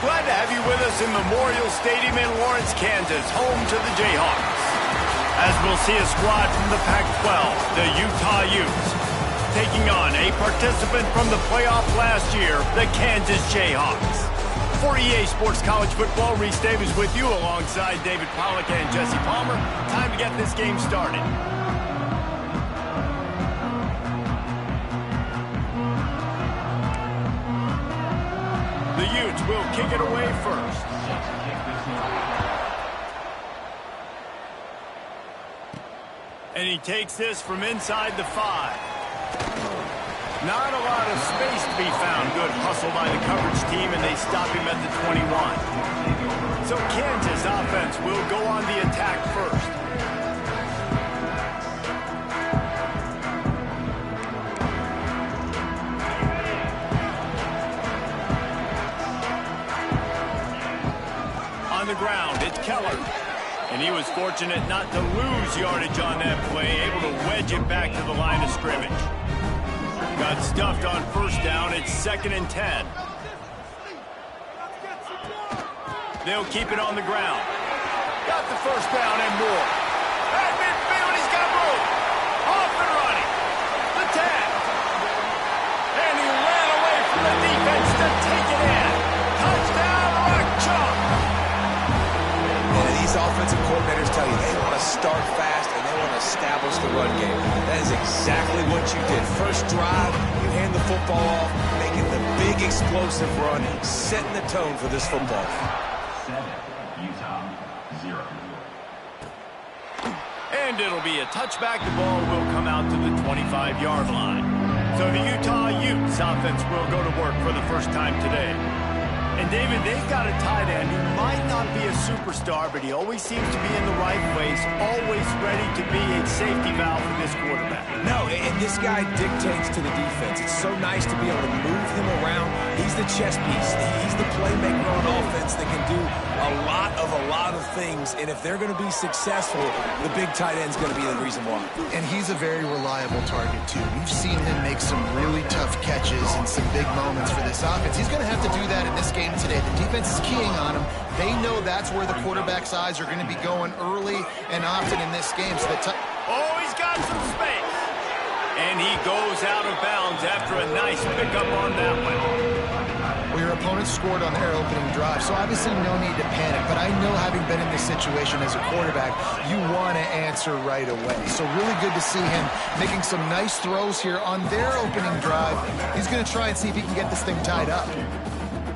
Glad to have you with us in Memorial Stadium in Lawrence, Kansas, home to the Jayhawks. As we'll see a squad from the Pac-12, the Utah Utes, taking on a participant from the playoff last year, the Kansas Jayhawks. For EA Sports College Football, Reese Davis with you alongside David Pollack and Jesse Palmer. Time to get this game started. The Utes will kick it away first. And he takes this from inside the 5. Not a lot of space to be found. Good hustle by the coverage team, and they stop him at the 21. So Kansas offense will go on the attack first. On the ground, it's Keller. And he was fortunate not to lose yardage on that play, able to wedge it back to the line of scrimmage. Got stuffed on first down. It's 2nd and 10. They'll keep it on the ground. Got the first down and more. At midfield, he's got room. Off and running. The 10. And he ran away from the defense to take it in. Touchdown, Rock Chalk. These offensive coordinators tell you they want to start fast and they want to establish the run game. That is exactly what you did. First drive, you hand the football off, making the big explosive run, setting the tone for this football. 7, Utah, 0. And it'll be a touchback. The ball will come out to the 25-yard line. So the Utah Utes offense will go to work for the first time today. And, David, they've got a tight end who might not be a superstar, but he always seems to be in the right place, always ready to be a safety valve for this quarterback. No, and this guy dictates to the defense. It's so nice to be able to move him around. He's the chess piece. He's the playmaker on offense that can do a lot of things. And if they're going to be successful, the big tight end's going to be the reason why. And he's a very reliable target, too. We've seen him make some really tough catches and some big moments for this offense. He's going to have to do that in this game today. The defense is keying on him. They know that's where the quarterback's eyes are going to be going early and often in this game. So oh, he's got some space. And he goes out of bounds after a nice pickup on that one. Well, your opponent scored on their opening drive, so obviously no need to panic. But I know, having been in this situation as a quarterback, you want to answer right away. So really good to see him making some nice throws here on their opening drive. He's going to try and see if he can get this thing tied up.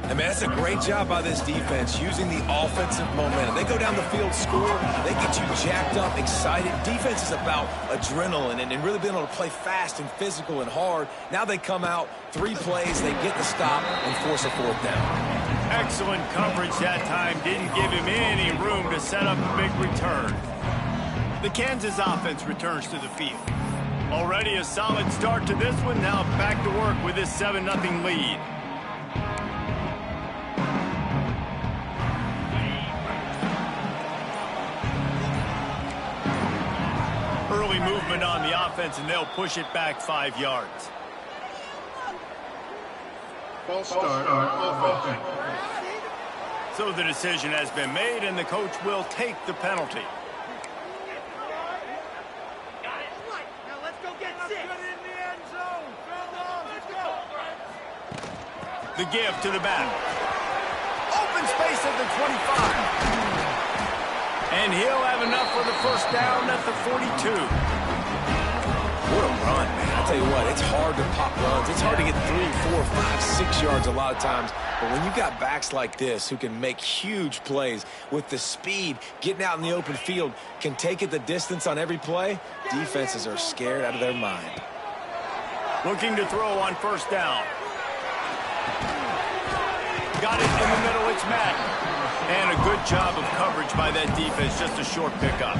I mean, that's a great job by this defense, using the offensive momentum. They go down the field, score, they get you jacked up, excited. Defense is about adrenaline and really being able to play fast and physical and hard. Now they come out, 3 plays, they get the stop and force a 4th down. Excellent coverage that time. Didn't give him any room to set up a big return. The Kansas offense returns to the field. Already a solid start to this one. Now back to work with this 7-0 lead. Early movement on the offense, and they'll push it back 5 yards. False start on offense. So the decision has been made, and the coach will take the penalty. Now let's go get 6. In the end zone. Let's go. The give to the back. Open space at the 25. And he'll have enough for the first down at the 42. What a run, man. I tell you what, it's hard to pop runs. It's hard to get 3, 4, 5, 6 yards a lot of times. But when you got backs like this who can make huge plays with the speed, getting out in the open field, can take it the distance on every play, defenses are scared out of their mind. Looking to throw on first down. Got it in the middle. It's Madden. And a good job of coverage by that defense. Just a short pickup.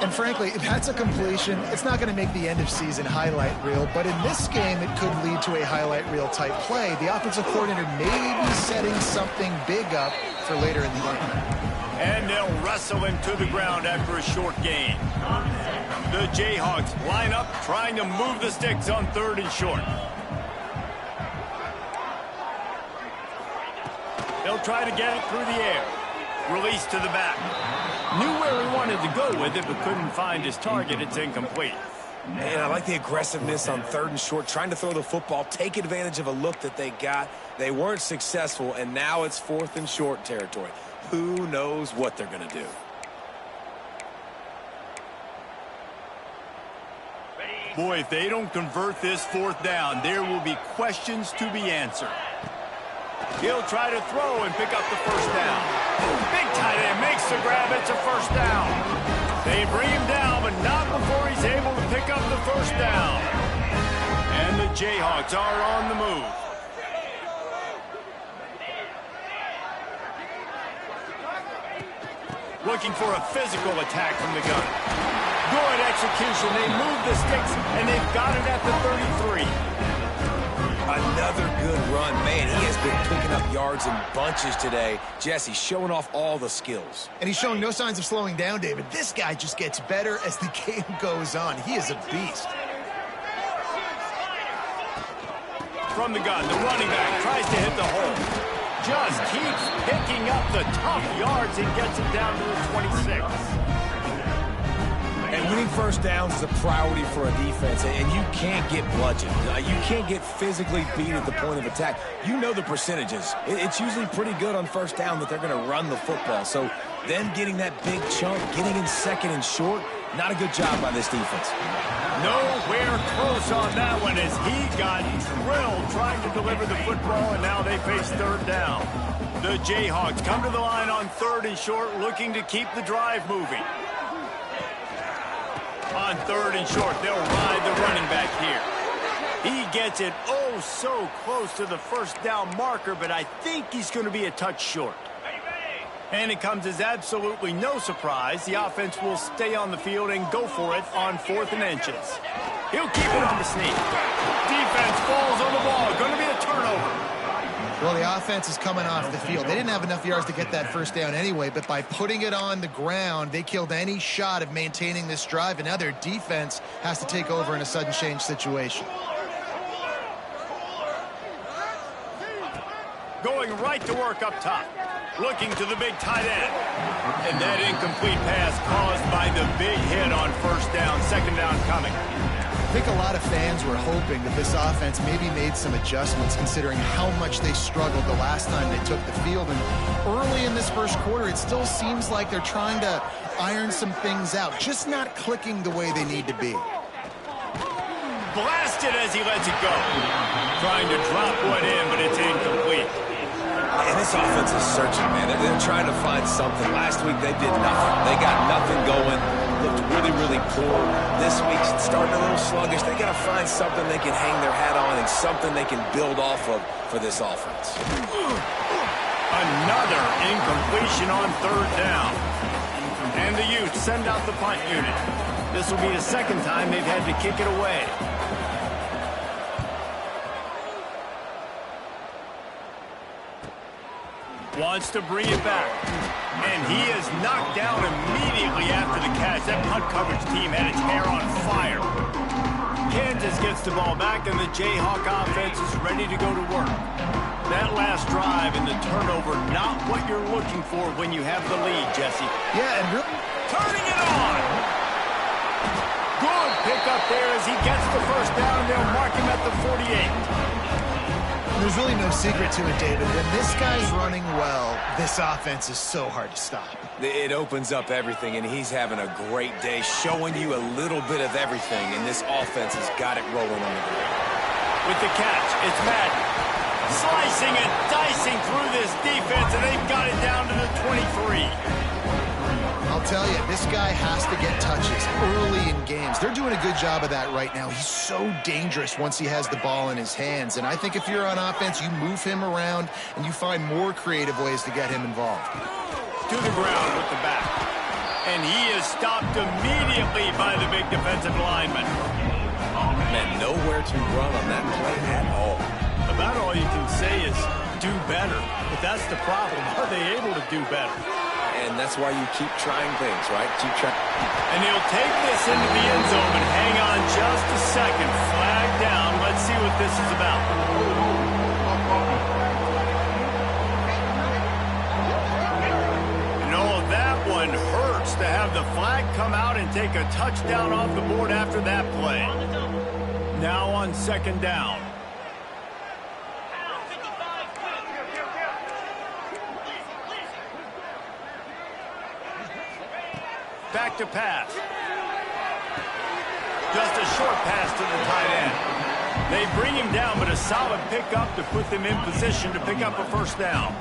And frankly, if that's a completion, it's not going to make the end of season highlight reel. But in this game, it could lead to a highlight reel type play. The offensive coordinator may be setting something big up for later in the game. And they'll wrestle him to the ground after a short gain. The Jayhawks line up, trying to move the sticks on 3rd and short. They'll try to get it through the air. Release to the back. Knew where he wanted to go with it, but couldn't find his target. It's incomplete. Man, I like the aggressiveness on 3rd and short, trying to throw the football, take advantage of a look that they got. They weren't successful, and now it's 4th and short territory. Who knows what they're going to do? Boy, if they don't convert this 4th down, there will be questions to be answered. He'll try to throw and pick up the 1st down. Big tight end makes the grab. It's a 1st down. They bring him down, but not before he's able to pick up the 1st down. And the Jayhawks are on the move. Looking for a physical attack from the gun. Good execution. They move the sticks, and they've got it at the 33. Another good run. Man, he has been picking up yards in bunches today. Jesse showing off all the skills. And he's showing no signs of slowing down, David. This guy just gets better as the game goes on. He is a beast. From the gun, the running back tries to hit the hole. Just keeps picking up the tough yards and gets it down to the 26. And winning 1st downs is a priority for a defense, and you can't get bludgeoned. You can't get physically beat at the point of attack. You know the percentages. It's usually pretty good on 1st down that they're going to run the football. So them getting that big chunk, getting in 2nd and short, not a good job by this defense. Nowhere close on that one as he got drilled trying to deliver the football, and now they face 3rd down. The Jayhawks come to the line on 3rd and short, looking to keep the drive moving. On 3rd and short, they'll ride the running back here. He gets it oh so close to the 1st down marker, but I think he's going to be a touch short. And it comes as absolutely no surprise. The offense will stay on the field and go for it on 4th and inches. He'll keep it on the sneak. Defense falls on the ball. Going to be a turnover. Well, the offense is coming off the field. They didn't have enough yards to get that 1st down anyway, but by putting it on the ground, they killed any shot of maintaining this drive, and now their defense has to take over in a sudden change situation. Going right to work up top. Looking to the big tight end. And that incomplete pass caused by the big hit on 1st down, 2nd down coming. I think a lot of fans were hoping that this offense maybe made some adjustments considering how much they struggled the last time they took the field. And early in this 1st quarter, it still seems like they're trying to iron some things out, just not clicking the way they need to be. Blasted as he lets it go. Trying to drop one in, but it's incomplete. And this offense is searching, man. They're trying to find something. Last week, they did nothing. They got nothing going. Looked really, really poor. This week's starting a little sluggish. They got to find something they can hang their hat on and something they can build off of for this offense. Another incompletion on 3rd down. And the Utes send out the punt unit. This will be the 2nd time they've had to kick it away. Wants to bring it back. And he is knocked down immediately after the catch. That punt coverage team had its hair on fire. Kansas gets the ball back, and the Jayhawk offense is ready to go to work. That last drive and the turnover, not what you're looking for when you have the lead, Jesse. Yeah, and really Turning it on. Good pick up there as he gets the 1st down. They'll mark him at the 48. there's really no secret to it, David. When this guy's running well, this offense is so hard to stop. It opens up everything, and he's having a great day, showing you a little bit of everything, and this offense has got it rolling on the ground. With the catch, it's Madden. Slicing and dicing through this defense, and they've got it down to the 23. I'll tell you, this guy has to get touches early in games. They're doing a good job of that right now. He's so dangerous once he has the ball in his hands. And I think if you're on offense, you move him around and you find more creative ways to get him involved. To the ground with the back. And he is stopped immediately by the big defensive lineman. Man, nowhere to run on that play at all. About all you can say is do better. But that's the problem. Are they able to do better? And that's why you keep trying things, right? Keep trying. And he'll take this into the end zone, but hang on just a second. Flag down. Let's see what this is about. quarterback come out and take a touchdown off the board after that play. Now on second down. Back to pass. Just a short pass to the tight end. They bring him down, but a solid pickup to put them in position to pick up a first down.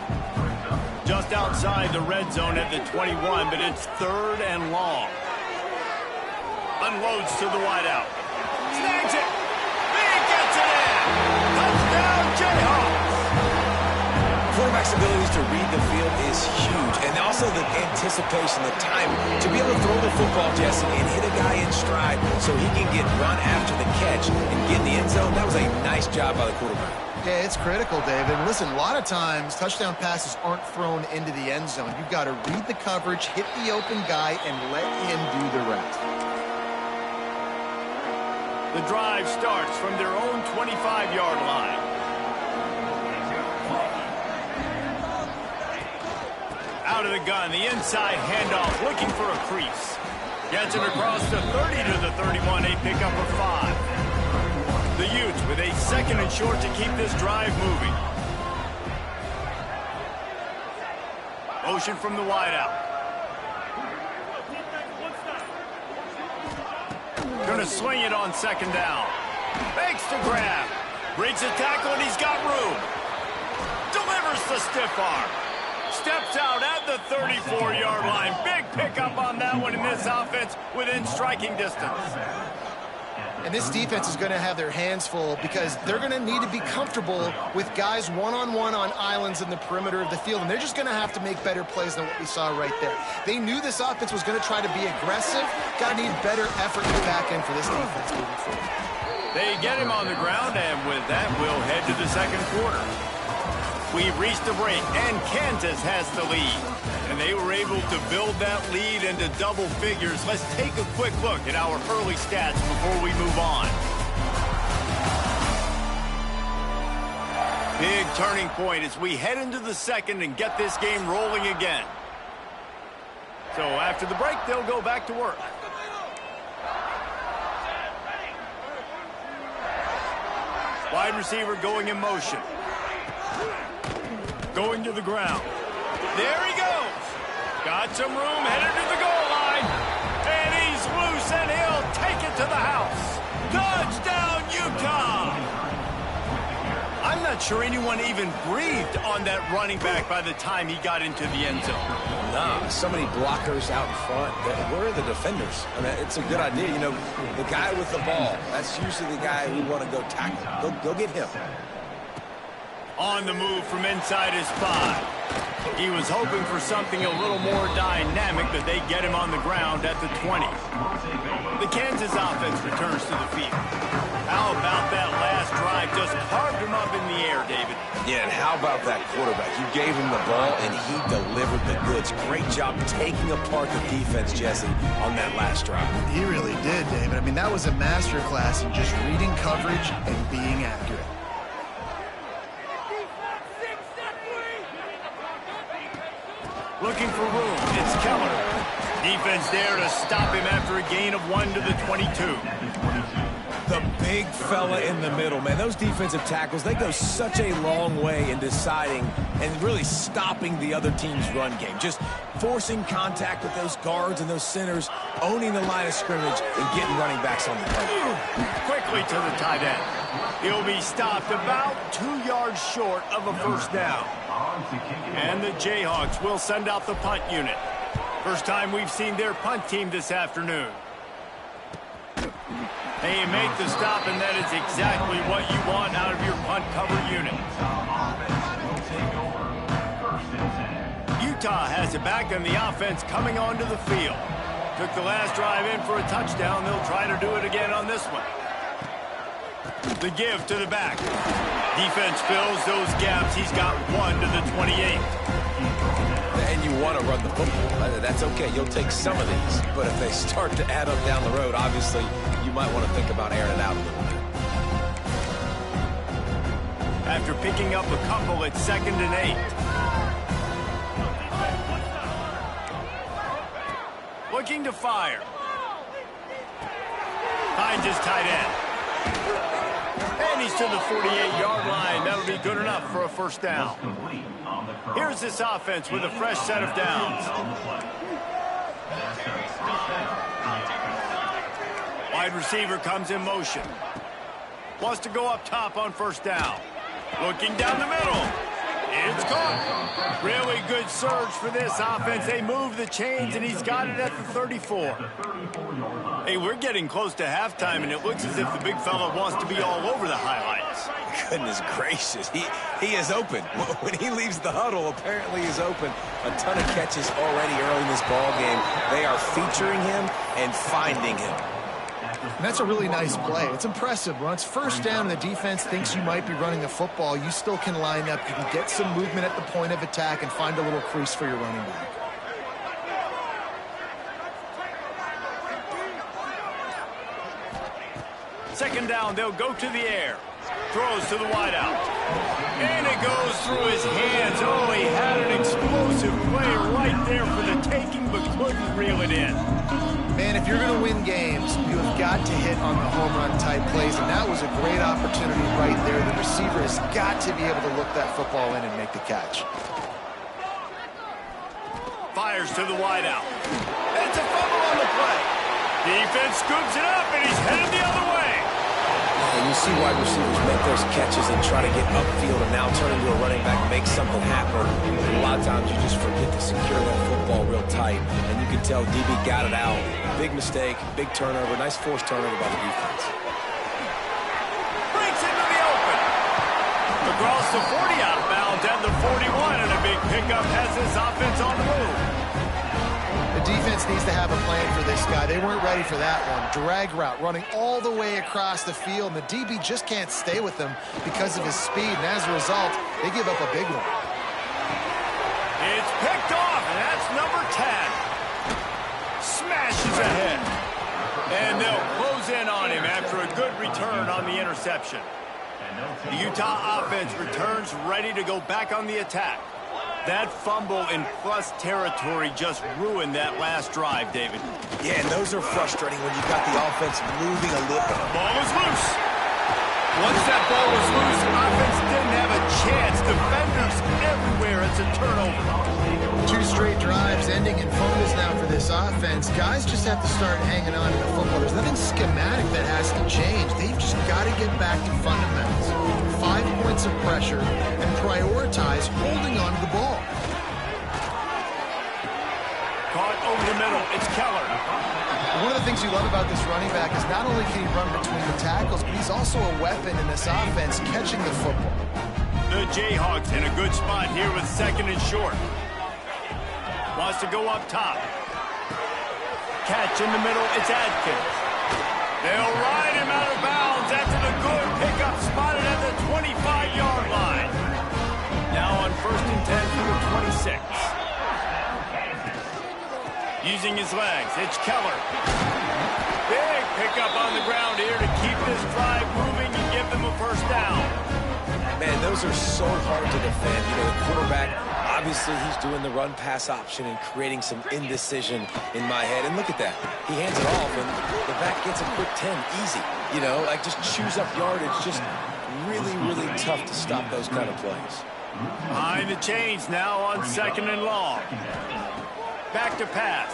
Just outside the red zone at the 21, but it's third and long. Unloads to the wideout. Snags it. He gets it in. Touchdown, Jayhawks. Quarterback's abilities to read the field is huge, and also the anticipation, the time to be able to throw the football, Jesse, and hit a guy in stride so he can get run after the catch and get in the end zone. That was a nice job by the quarterback. Yeah, it's critical, David. And listen, a lot of times touchdown passes aren't thrown into the end zone. You've got to read the coverage, hit the open guy, and let him do the rest. The drive starts from their own 25-yard line. Out of the gun, the inside handoff, looking for a crease. Gets it across the 30 to the 31, a pickup of 5. The Utes with a second and short to keep this drive moving. Motion from the wideout. Gonna swing it on second down. Makes the grab. Breaks a tackle and he's got room. Delivers the stiff arm. Steps out at the 34-yard line. Big pickup on that one in this offense within striking distance. And this defense is going to have their hands full because they're going to need to be comfortable with guys one-on-one on islands in the perimeter of the field. And they're just going to have to make better plays than what we saw right there. They knew this offense was going to try to be aggressive. Got to need better effort in the back end for this defense moving forward. They get him on the ground, and with that, we'll head to the second quarter. We've reached the break, and Kansas has the lead. And they were able to build that lead into double figures. Let's take a quick look at our early stats before we move on. Big turning point as we head into the second and get this game rolling again. So after the break, they'll go back to work. Wide receiver going in motion. Going to the ground. There he goes. Got some room, headed to the goal line. And he's loose, and he'll take it to the house. Touchdown, Utah! I'm not sure anyone even breathed on that running back by the time he got into the end zone. Nah, so many blockers out in front. Where are the defenders? I mean, it's a good idea. You know, the guy with the ball, that's usually the guy we want to go tackle. Go get him. On the move from inside his 5. He was hoping for something a little more dynamic, but they get him on the ground at the 20. The Kansas offense returns to the field. How about that last drive? Just carved him up in the air, David. Yeah, and how about that quarterback? You gave him the ball, and he delivered the goods. Great job taking apart the defense, Jesse, on that last drive. He really did, David. I mean, that was a masterclass in just reading coverage and being accurate. Looking for room. It's Keller. Defense there to stop him after a gain of 1 to the 22. The big fella in the middle, man. Those defensive tackles, they go such a long way in deciding and really stopping the other team's run game. Just forcing contact with those guards and those centers, owning the line of scrimmage, and getting running backs on the play. Quickly to the tight end. He'll be stopped about 2 yards short of a first down. And the Jayhawks will send out the punt unit. First time we've seen their punt team this afternoon. They make the stop, and that is exactly what you want out of your punt cover unit. Utah has it back, and the offense coming onto the field. Took the last drive in for a touchdown. They'll try to do it again on this one. The give to the back. Defense fills those gaps. He's got 1 to the 28. And you want to run the football. That's okay. You'll take some of these. But if they start to add up down the road, obviously, you might want to think about airing it out a little bit. After picking up a couple, it's 2nd and 8. looking to fire. Finds his tight end. And he's to the 48-yard line. That'll be good enough for a first down. Here's this offense with a fresh set of downs. Wide receiver comes in motion. Wants to go up top on first down. Looking down the middle. It's caught. Really good surge for this offense. They move the chains, and he's got it at the 34. Hey, we're getting close to halftime, and it looks as if the big fella wants to be all over the highlights. Goodness gracious. He is open. When he leaves the huddle, apparently he's open. A ton of catches already early in this ball game. They are featuring him and finding him. And that's a really nice play. It's impressive. When it's first down and the defense thinks you might be running the football, you still can line up. You can get some movement at the point of attack and find a little crease for your running back. Second down, they'll go to the air. Throws to the wideout. And it goes through his hands. Oh, he had an explosive play right there for the taking, but couldn't reel it in. Man, if you're going to win games, you have got to hit on the home run type plays, and that was a great opportunity right there. The receiver has got to be able to look that football in and make the catch. Fires to the wideout. It's a fumble on the play. Defense scoops it up, and he's headed the other way. And you see wide receivers make those catches and try to get upfield and now turn into a running back, make something happen. And a lot of times you just forget to secure that football real tight. And you can tell DB got it out. Big mistake, big turnover, nice forced turnover by the defense. Breaks into the open. Across the 40 out of bounds and the 41, and a big pickup has this offense on the move. The defense needs to have a plan for this guy. They weren't ready for that one. Drag route running all the way across the field, and the DB just can't stay with him because of his speed, and as a result, they give up a big one. It's picked off, and that's number 10. Smashes ahead. And they'll close in on him after a good return on the interception. The Utah offense returns ready to go back on the attack. That fumble in plus territory just ruined that last drive, David. Yeah, and those are frustrating when you've got the offense moving a little. Ball was loose. Once that ball was loose, the offense didn't have a chance. Defenders everywhere. It's a turnover. 2 straight drives ending in fumbles now for this offense. Guys just have to start hanging on to the football. There's nothing schematic that has to change. They've just got to get back to fundamentals. 5 points of pressure and prioritize holding on to the ball. Caught over the middle. It's Keller. One of the things you love about this running back is not only can he run between the tackles, but he's also a weapon in this offense catching the football. The Jayhawks in a good spot here with second and short. Wants to go up top. Catch in the middle. It's Adkins. They'll ride him out of bounds after the good pickup spotted at the 25-yard line. Now on 1st and 10 for the 26. Using his legs, it's Keller. Big pickup on the ground here to keep this drive moving and give them a first down. Man, those are so hard to defend. You know, the quarterback, obviously he's doing the run-pass option and creating some indecision in my head. And look at that. He hands it off, and the back gets a quick 10. Easy. You know, like just chews up yardage. Just really, really tough to stop those kind of plays. Behind the chains now on 2nd and long. Back to pass.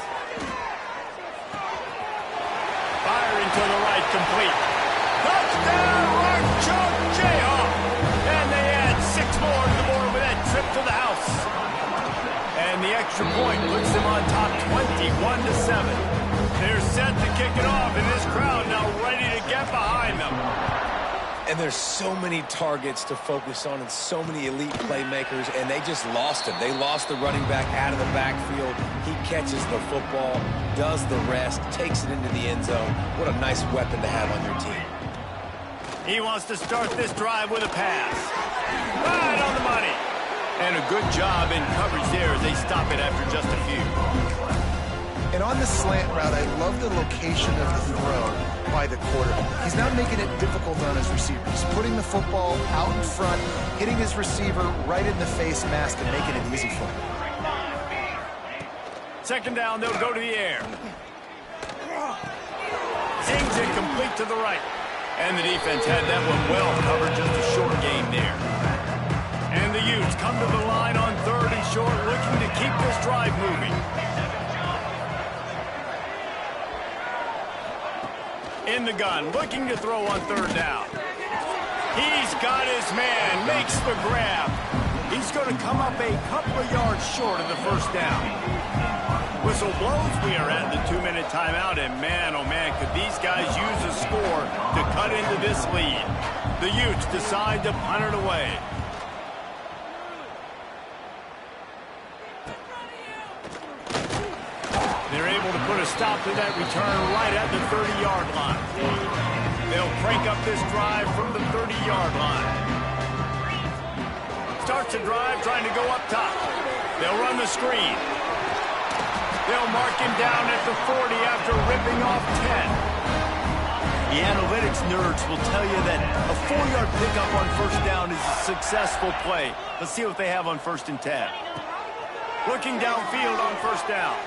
Firing to the right, complete. Touchdown, Archon Jayhawk. And they add 6 more to the board with that trip to the house. And the extra point puts them on top 21-7. They're set to kick it off, and this crowd now ready to get behind them. And there's so many targets to focus on and so many elite playmakers, and they just lost him. They lost the running back out of the backfield. He catches the football, does the rest, takes it into the end zone. What a nice weapon to have on your team. He wants to start this drive with a pass. Right on the money. And a good job in coverage there as they stop it after just a few. And on the slant route, I love the location of the throw by the quarterback. He's not making it difficult on his receiver. He's putting the football out in front, hitting his receiver right in the face mask and making it easy for him. 2nd down, they'll go to the air. Sings it complete to the right. And the defense had that one well covered, just a short game there. And the Utes come to the line on 3rd and short, looking to keep this drive moving. In the gun, looking to throw on 3rd down. He's got his man, makes the grab. He's going to come up a couple of yards short of the 1st down. Whistle blows, we are at the 2-minute timeout, and man, oh man, could these guys use a score to cut into this lead. The Utes decide to punt it away. They're able to put a stop to that return right at the 30-yard line. They'll crank up this drive from the 30-yard line. Starts a drive trying to go up top. They'll run the screen. They'll mark him down at the 40 after ripping off 10. The analytics nerds will tell you that a 4-yard pickup on 1st down is a successful play. Let's see what they have on 1st and 10. Looking downfield on 1st down.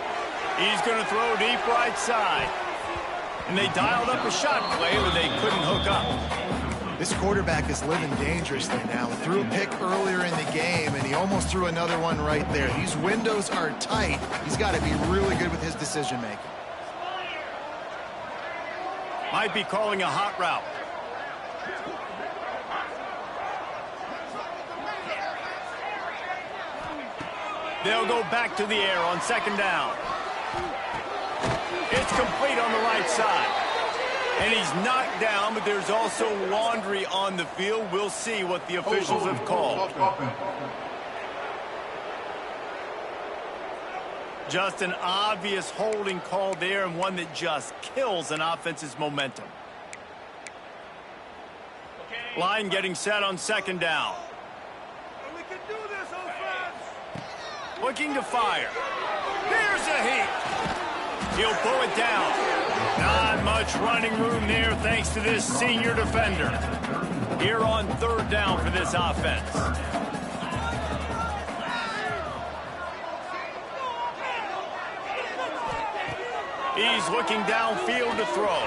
He's going to throw deep right side. And they dialed up a shot play, but they couldn't hook up. This quarterback is living dangerously now. He threw a pick earlier in the game, and he almost threw another one right there. These windows are tight. He's got to be really good with his decision-making. Might be calling a hot route. They'll go back to the air on 2nd down. It's complete on the right side. And he's knocked down, but there's also laundry on the field. We'll see what the officials have called. Just an obvious holding call there, and one that just kills an offense's momentum. Line getting set on 2nd down. We can do this, offense. Looking to fire. There's a hit. He'll pull it down. Not much running room there thanks to this senior defender. Here on 3rd down for this offense. He's looking downfield to throw.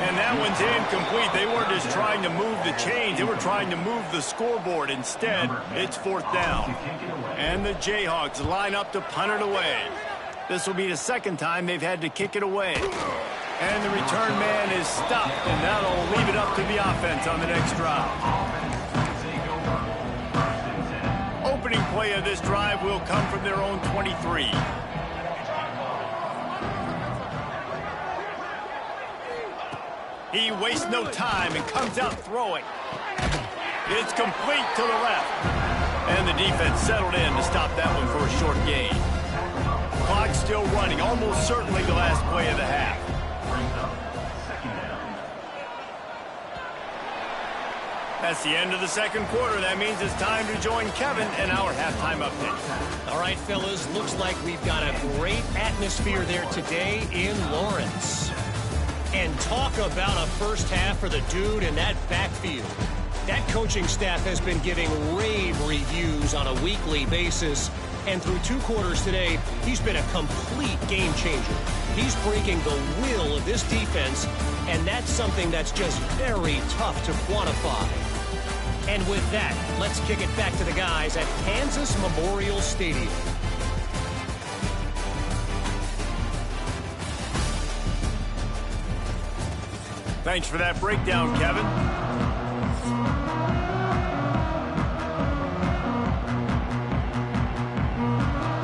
And that one's incomplete. They weren't just trying to move the chains. They were trying to move the scoreboard. Instead, it's 4th down. And the Jayhawks line up to punt it away. This will be the 2nd time they've had to kick it away. And the return man is stopped, and that'll leave it up to the offense on the next drive. Opening play of this drive will come from their own 23. He wastes no time and comes out throwing. It's complete to the left. And the defense settled in to stop that one for a short gain. Clock still running, almost certainly the last play of the half. That's the end of the 2nd quarter. That means it's time to join Kevin in our halftime update. All right, fellas, looks like we've got a great atmosphere there today in Lawrence. And talk about a 1st half for the dude in that backfield. That coaching staff has been giving rave reviews on a weekly basis. And through 2 quarters today, he's been a complete game changer. He's breaking the will of this defense, and that's something that's just very tough to quantify. And with that, let's kick it back to the guys at Kansas Memorial Stadium. Thanks for that breakdown, Kevin.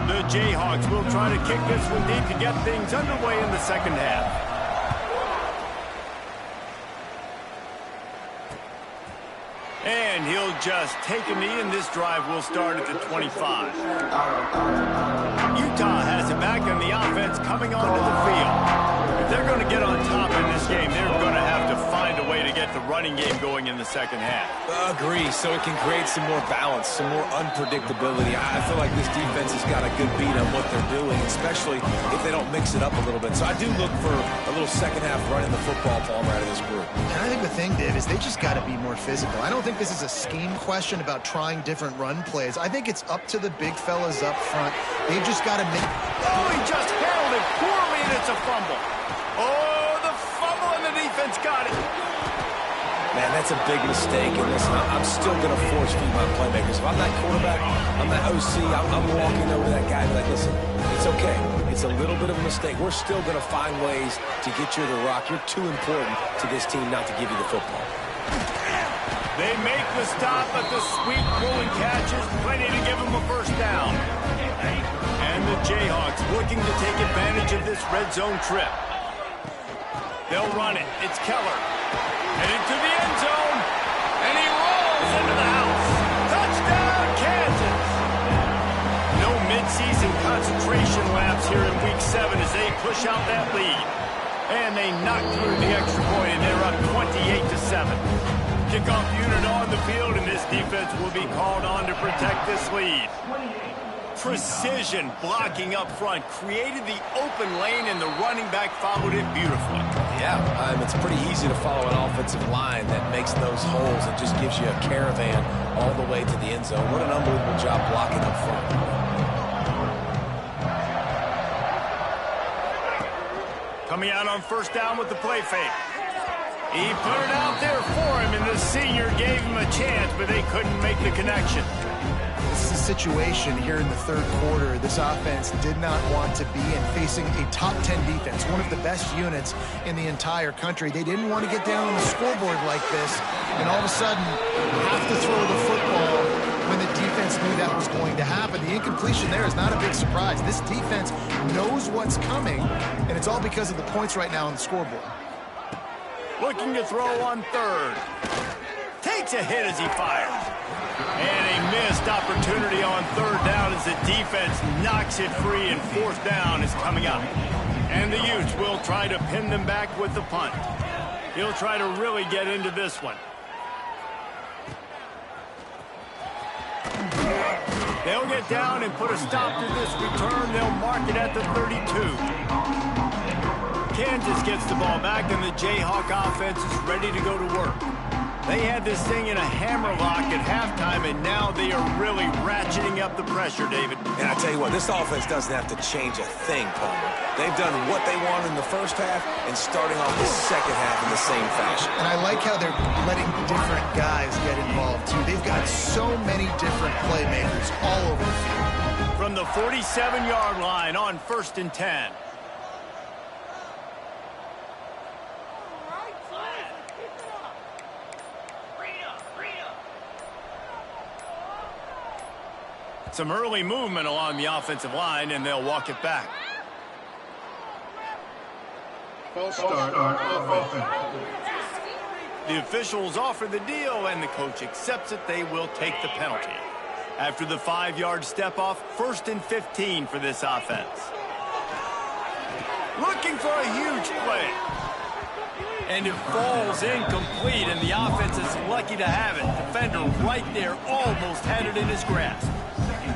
The Jayhawks will try to kick this one deep to get things underway in the 2nd half. And he'll just take a knee, and this drive will start at the 25. Utah has it back, and the offense coming onto the field. If they're going to get on top in this game, they're going to have to find a way to get the running game going in the 2nd half. Agree, so it can create some more balance, some more unpredictability. I feel like this defense has got a good beat on what they're doing, especially if they don't mix it up a little bit. So I do look for a little 2nd half running the football Palmer out of this group. And I think the thing, Dave, is they just got to be more physical. I don't think this is a scheme question about trying different run plays. I think it's up to the big fellas up front. They've just got to make... Oh, he just held handled poorly, and it's a fumble. Oh, the fumble, and the defense got it. Man, that's a big mistake, and listen, I'm still going to force feed my playmakers. If I'm that quarterback, I'm that OC, I'm walking over that guy and be like, listen, it's okay. It's a little bit of a mistake. We're still going to find ways to get you the rock. You're too important to this team not to give you the football. They make the stop, but the sweep pulling catches plenty to give them a first down. And the Jayhawks looking to take advantage of this red zone trip. They'll run it. It's Keller. And into the end zone. And he rolls into the house. Touchdown, Kansas. No midseason concentration lapse here in Week 7 as they push out that lead. And they knock through the extra point, and they're up 28-7. Kickoff unit on the field, and this defense will be called on to protect this lead. Precision blocking up front created the open lane, and the running back followed it beautifully. Yeah, it's pretty easy to follow an offensive line that makes those holes and just gives you a caravan all the way to the end zone. What an unbelievable job blocking up front. Coming out on first down with the play fake. He put it out there for him, and the senior gave him a chance, but they couldn't make the connection. This is a situation here in the third quarter this offense did not want to be in, facing a top 10 defense, one of the best units in the entire country. They didn't want to get down on the scoreboard like this, and all of a sudden have to throw the football when the defense knew that was going to happen. The incompletion there is not a big surprise. This defense knows what's coming, and it's all because of the points right now on the scoreboard. Looking to throw on third. Takes a hit as he fires. And a missed opportunity on third down as the defense knocks it free, and fourth down is coming up. And the Utes will try to pin them back with the punt. He'll try to really get into this one. They'll get down and put a stop to this return. They'll mark it at the 32. Kansas gets the ball back, and the Jayhawk offense is ready to go to work. They had this thing in a hammerlock at halftime, and now they are really ratcheting up the pressure, David. And I tell you what, this offense doesn't have to change a thing, Palmer. They've done what they wanted in the first half and starting off the second half in the same fashion. And I like how they're letting different guys get involved, too. They've got so many different playmakers all over the field. From the 47-yard line on 1st and 10. Some early movement along the offensive line, and they'll walk it back. False start on offense. The officials offer the deal, and the coach accepts it. They will take the penalty. After the 5-yard step off, 1st and 15 for this offense. Looking for a huge play. And it falls incomplete, and the offense is lucky to have it. Defender right there almost had it in his grasp.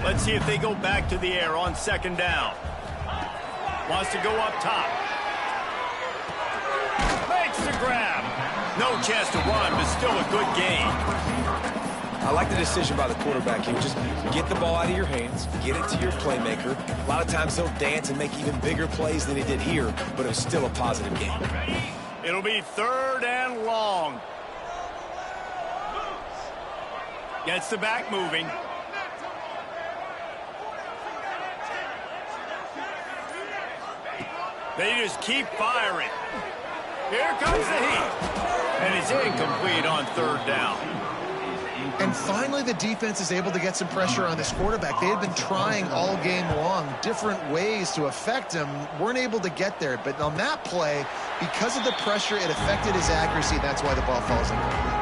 Let's see if they go back to the air on 2nd down. Wants to go up top. Makes the grab. No chance to run, but still a good gain. I like the decision by the quarterback here. Just get the ball out of your hands, get it to your playmaker. A lot of times he'll dance and make even bigger plays than he did here, but it was still a positive game. It'll be 3rd and long. Gets the back moving. They just keep firing. Here comes the heat. And it's incomplete on 3rd down. And finally, the defense is able to get some pressure on this quarterback. They had been trying all game long different ways to affect him. Weren't able to get there. But on that play, because of the pressure, it affected his accuracy. That's why the ball falls incomplete.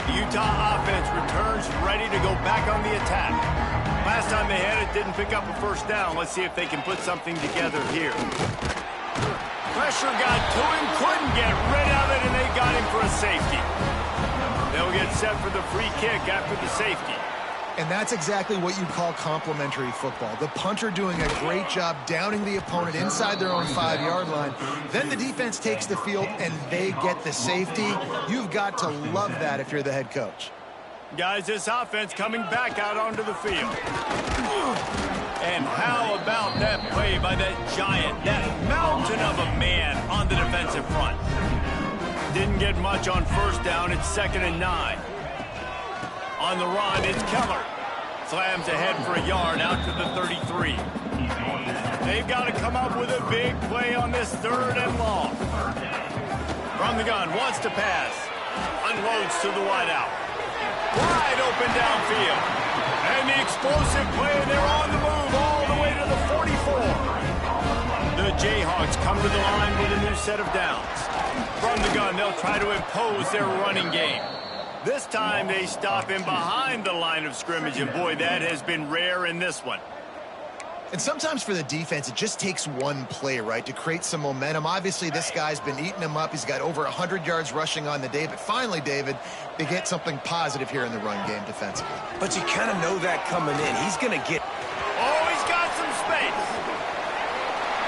The Utah offense returns ready to go back on the attack. Last time they had it, didn't pick up a first down. Let's see if they can put something together here. Pressure got to him, couldn't get rid of it, and they got him for a safety. They'll get set for the free kick after the safety. And that's exactly what you call complementary football. The punter doing a great job downing the opponent inside their own 5-yard line. Then the defense takes the field, and they get the safety. You've got to love that if you're the head coach. Guys, this offense coming back out onto the field. And how about that play by that giant, that mountain of a man on the defensive front? Didn't get much on first down. It's 2nd and 9. On the run, it's Keller. Slams ahead for a yard out to the 33. They've got to come up with a big play on this 3rd and long. From the gun, wants to pass. Unloads to the wideout. Wide open downfield. And the explosive play, and they're on the move all the way to the 44. The Jayhawks come to the line with a new set of downs. From the gun, they'll try to impose their running game. This time they stop him behind the line of scrimmage, and boy, that has been rare in this one. And sometimes for the defense, it just takes one play, right, to create some momentum. Obviously, this guy's been eating him up. He's got over 100 yards rushing on the day. But finally, David, they get something positive here in the run game defensively. But you kind of know that coming in. He's going to get... Oh, he's got some space.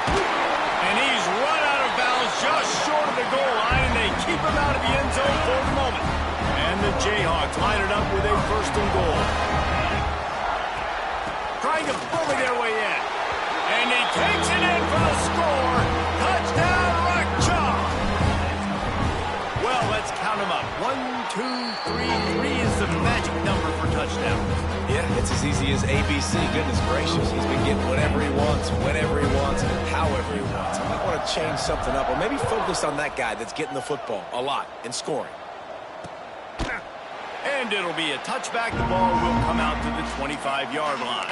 And he's run out of bounds just short of the goal line, and they keep him out of the end zone for the moment. And the Jayhawks line it up with a 1st and goal. Trying to bully their way in. And he takes it in for the score. Touchdown, Rockchalk. Well, let's count them up. 1, 2, 3. 3 is the magic number for touchdowns. Yeah, it's as easy as ABC. Goodness gracious. He's been getting whatever he wants, whenever he wants, however he wants. I might want to change something up, or maybe focus on that guy that's getting the football a lot and scoring. And it'll be a touchback. The ball will come out to the 25-yard line.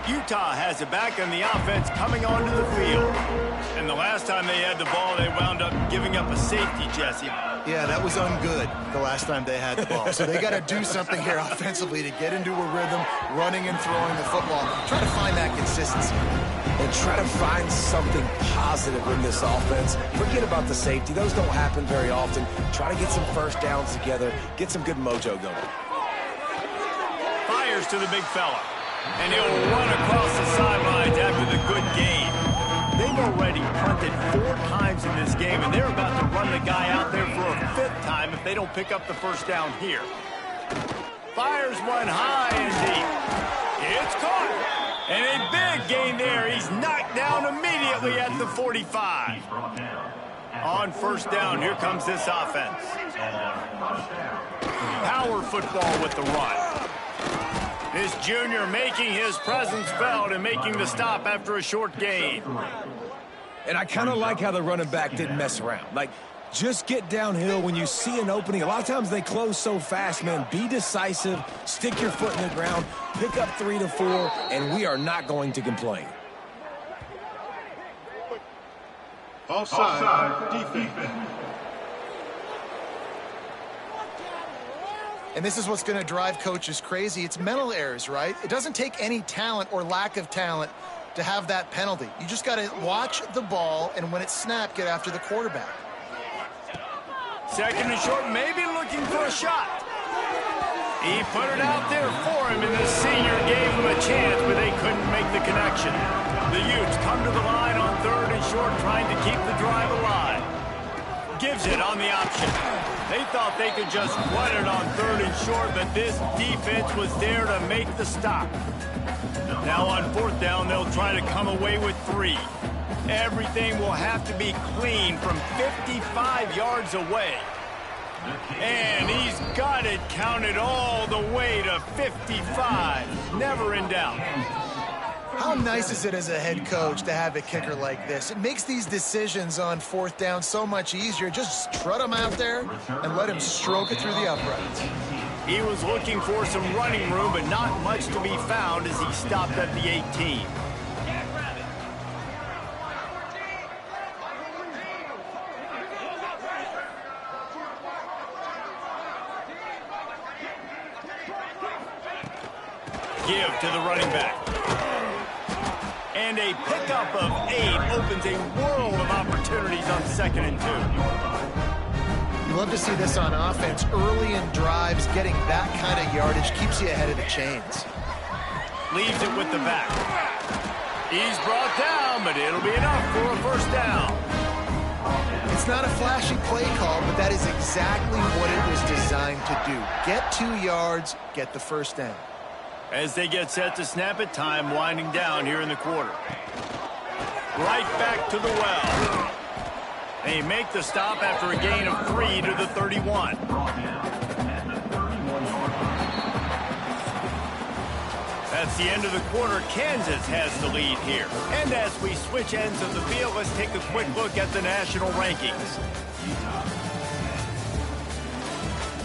Utah has it back on the offense coming onto the field. And the last time they had the ball, they wound up giving up a safety, Jesse. Yeah, that was ungood the last time they had the ball. So they got to do something here offensively to get into a rhythm, running and throwing the football. Try to find that consistency. And try to find something positive in this offense. Forget about the safety. Those don't happen very often. Try to get some first downs together. Get some good mojo going. Fires to the big fella. And he'll run across the sidelines after the good gain. They've already punted 4 times in this game, and they're about to run the guy out there for a 5th time if they don't pick up the first down here. Fires one high and deep. It's caught. And a big gain there. He's knocked down immediately at the 45. On first down, here comes this offense. Power football with the run. This junior making his presence felt and making the stop after a short gain. And I kind of like how the running back didn't mess around. Like, just get downhill when you see an opening. A lot of times they close so fast, man. Be decisive, stick your foot in the ground, pick up 3 to 4, and we are not going to complain. Offside, defense. And this is what's going to drive coaches crazy. It's mental errors, right? It doesn't take any talent or lack of talent to have that penalty. You just got to watch the ball, and when it's snapped, get after the quarterback. 2nd and short, maybe looking for a shot. He put it out there for him, and the senior gave him a chance, but they couldn't make the connection. The Utes come to the line on 3rd and short, trying to keep the drive alive. Gives it on the option. They thought they could just run it on 3rd and short, but this defense was there to make the stop. Now on 4th down, they'll try to come away with 3. Everything will have to be clean from 55 yards away. And he's got it counted all the way to 55. Never in doubt. How nice is it as a head coach to have a kicker like this? It makes these decisions on 4th down so much easier. Just strut him out there and let him stroke it through the uprights. He was looking for some running room, but not much to be found as he stopped at the 18. Give to the running back. And a pickup of 8 opens a world of opportunities on 2nd and 2. You love to see this on offense. Early in drives, getting that kind of yardage keeps you ahead of the chains. Leaves it with the back. He's brought down, but it'll be enough for a first down. It's not a flashy play call, but that is exactly what it was designed to do. Get 2 yards, get the first down. As they get set to snap it, time winding down here in the quarter. Right back to the well. They make the stop after a gain of 3 to the 31. That's the end of the quarter. Kansas has the lead here. And as we switch ends of the field, let's take a quick look at the national rankings.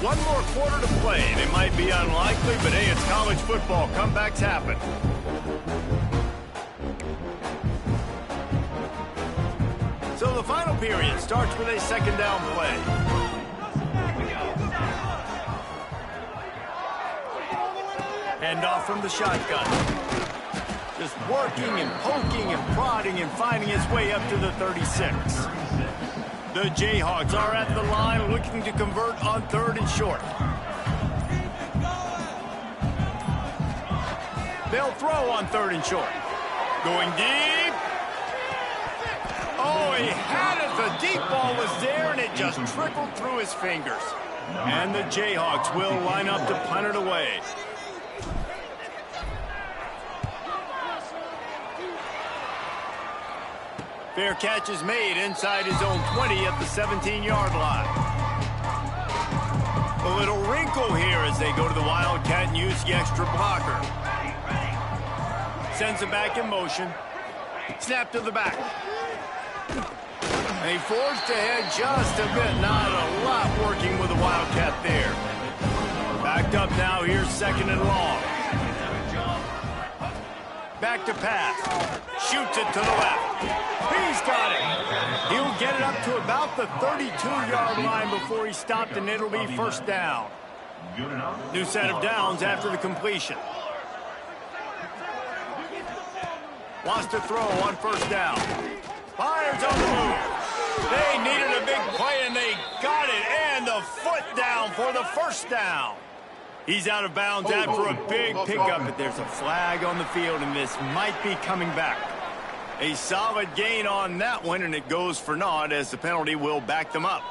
One more quarter to play. It might be unlikely, but hey, it's college football. Comebacks happen. So the final period starts with a second down play. Hand off from the shotgun. Just working and poking and prodding and finding his way up to the 36. The Jayhawks are at the line looking to convert on 3rd and short. They'll throw on 3rd and short. Going deep. Oh, he had it. The deep ball was there, and it just trickled through his fingers. And the Jayhawks will line up to punt it away. Fair catch is made inside his own 20 at the 17-yard line. A little wrinkle here as they go to the Wildcat and use the extra blocker. Sends it back in motion. Snap to the back. They forced ahead just a bit. Not a lot working with the Wildcat there. Backed up now. Here's 2nd and long. Back to pass. Shoots it to the left. He's got it. He'll get it up to about the 32-yard line before he's stopped, and it'll be 1st down. New set of downs after the completion. Wants to throw on 1st down. Fires on the move. They needed a big play, and they got it. And the foot down for the 1st down. He's out of bounds after a big pickup, but there's a flag on the field, and this might be coming back. A solid gain on that one, and it goes for naught as the penalty will back them up.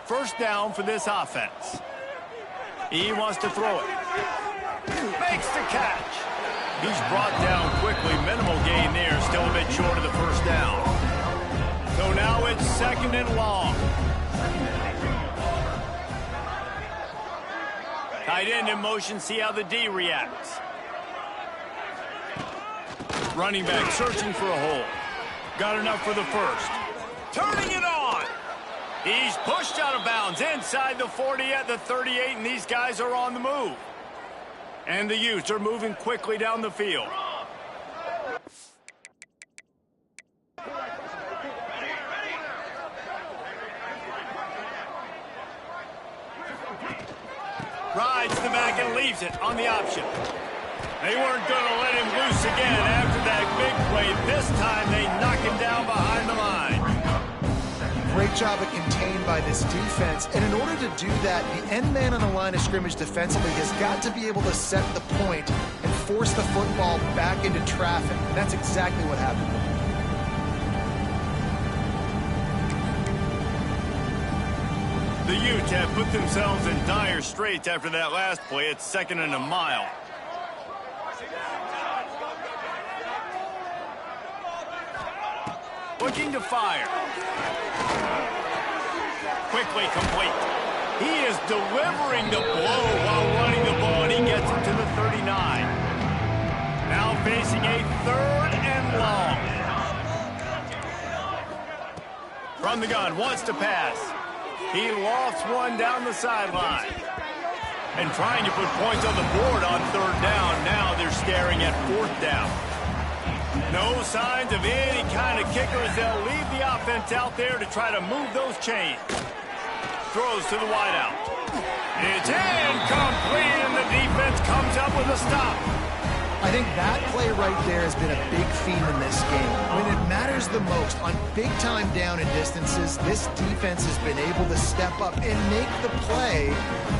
1st down for this offense. He wants to throw it. Makes the catch. He's brought down quickly. Minimal gain there. Still a bit short of the 1st down. So now it's 2nd and long. Tight end in motion. See how the D reacts. Running back searching for a hole. Got enough for the 1st. Turning it on. He's pushed out of bounds inside the 40 at the 38, and these guys are on the move. And the Utes are moving quickly down the field. Rides the back and leaves it on the option. They weren't going to let him loose again after that big play. This time they knock him down behind the line. Great job of contained by this defense. And in order to do that, the end man on the line of scrimmage defensively has got to be able to set the point and force the football back into traffic. And that's exactly what happened. The Utes have put themselves in dire straits after that last play. It's 2nd and a mile. Looking to fire. Quickly complete. He is delivering the blow while running the ball, and he gets it to the 39. Now facing a 3rd and long. From the gun, wants to pass. He lofts one down the sideline. And trying to put points on the board on 3rd down. Now they're staring at 4th down. No signs of any kind of kicker as they'll leave the offense out there to try to move those chains. Throws to the wideout. It's incomplete, and the defense comes up with a stop. I think that play right there has been a big theme in this game. When it matters the most, on big-time down and distances, this defense has been able to step up and make the play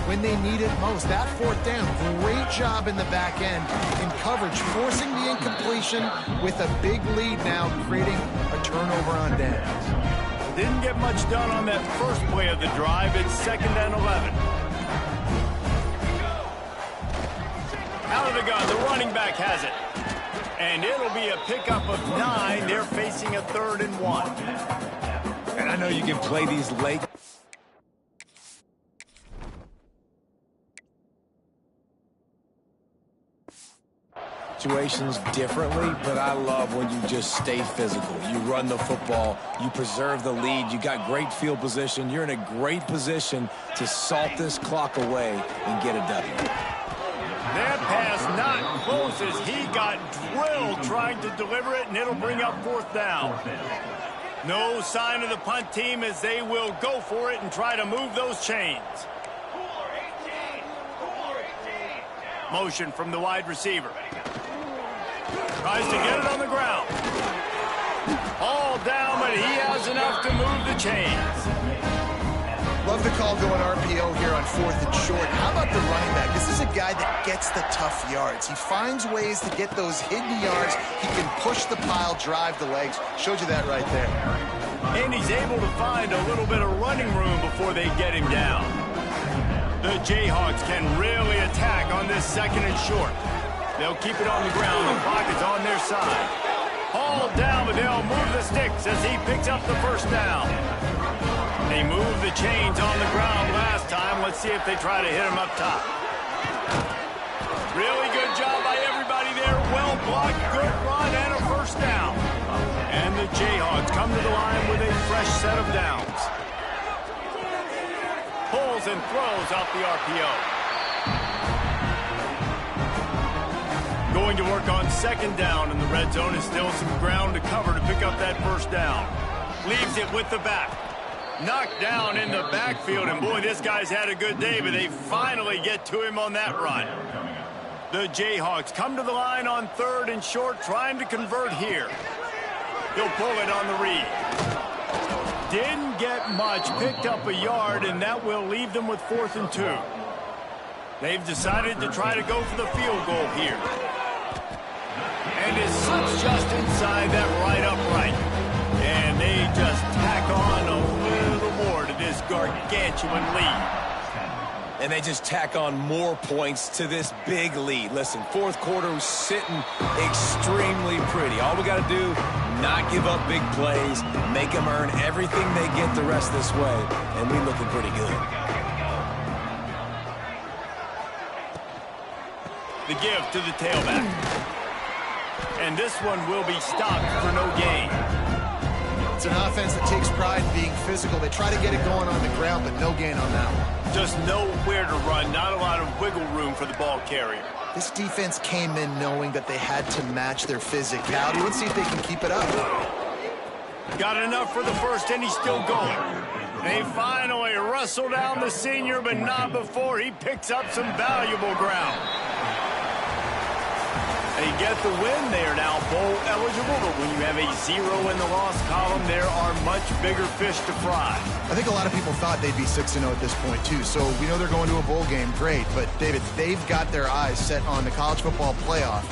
when they need it most. That 4th down, great job in the back end in coverage, forcing the incompletion with a big lead now, creating a turnover on downs. Didn't get much done on that first play of the drive. It's 2nd and 11. Out of the gun, the running back has it. And it'll be a pickup of 9. They're facing a 3rd and 1. And I know you can play these late situations differently, but I love when you just stay physical. You run the football, you preserve the lead, you got great field position, you're in a great position to salt this clock away and get a W. That pass not close as he got drilled trying to deliver it, and it'll bring up 4th down. No sign of the punt team as they will go for it and try to move those chains. Motion from the wide receiver. Tries to get it on the ground. All down, but he has enough to move the chains. Love the call going RPO here on 4th and short. How about the running back? This is a guy that gets the tough yards. He finds ways to get those hidden yards. He can push the pile, drive the legs. Showed you that right there. And he's able to find a little bit of running room before they get him down. The Jayhawks can really attack on this 2nd and short. They'll keep it on the ground. The clock is on their side. Hauled down, but they'll move the sticks as he picks up the 1st down. They moved the chains on the ground last time. Let's see if they try to hit him up top. Really good job by everybody there. Well blocked, good run, and a 1st down. And the Jayhawks come to the line with a fresh set of downs. Pulls and throws off the RPO. Going to work on 2nd down in the red zone. Is still some ground to cover to pick up that 1st down. Leaves it with the back. Knocked down in the backfield, and boy, this guy's had a good day, but they finally get to him on that run. The Jayhawks come to the line on 3rd and short, trying to convert here. He'll pull it on the read. Didn't get much, picked up a yard, and that will leave them with 4th and 2. They've decided to try to go for the field goal here. And it slips just inside that right upright. And they just tack on a little more to this gargantuan lead. And they just tack on more points to this big lead. Listen, 4th quarter was sitting extremely pretty. All we got to do, not give up big plays, make them earn everything they get the rest this way, and we looking pretty good. The give to the tailback. And this one will be stopped for no gain. It's an offense that takes pride in being physical. They try to get it going on the ground, but no gain on that one. Just nowhere to run, not a lot of wiggle room for the ball carrier. This defense came in knowing that they had to match their physicality. Let's see if they can keep it up. Got enough for the 1st, and he's still going. They finally wrestle down the senior, but not before he picks up some valuable ground. They get the win. They are now bowl eligible, but when you have a 0 in the loss column, there are much bigger fish to fry. I think a lot of people thought they'd be 6-0 at this point, too. So we know they're going to a bowl game. Great. But, David, they've got their eyes set on the college football playoff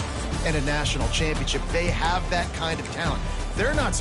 and a national championship. They have that kind of talent. They're not